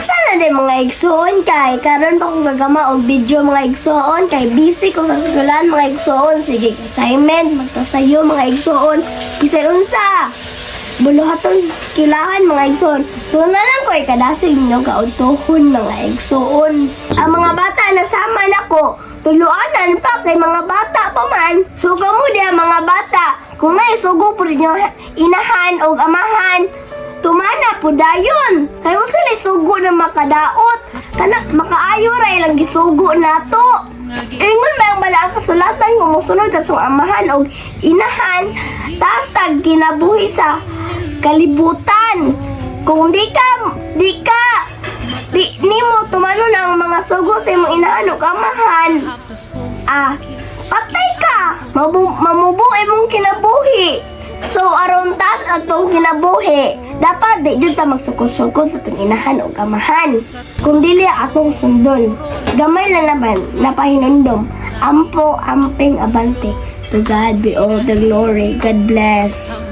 Asa na din mga igsoon kay karon pa kong gagama og video mga igsoon kay busy ko sa eskwelahan mga igsoon. Sige, assignment magtasayo mga igsoon. Bisay unsa? Buluhaton sa eskwelahan mga igsoon. So na lang ko ay kadasig ninyo kaudtohon mga igsoon. Ang mga bata nasama nako. Tuluanan pa kay mga bata pa man. Sugo mo diya mga bata. Kung may sugo po ninyo inahan o amahan, tumana po dayon. Kaya mo sila sugo na makadaot. Kana makaayo ra ilang gisugo nato. Ingon ba ang malaang kasulatan kung musunod sa sung amahan o inahan, taas tag kinabuhi sa kalibutan. Kung di nimo tumano ang mga sugo sa imong inahan o amahan, patay ka. Mamubuhay mong kinabuhi. So, aron tas atong kinabuhi, dapat di dito magsukod-sukod sa itong inahan o amahan. Kung dili atong sundon, gamay lang naman, napahinundom, ampo, amping, abante. To God be all the glory. God bless.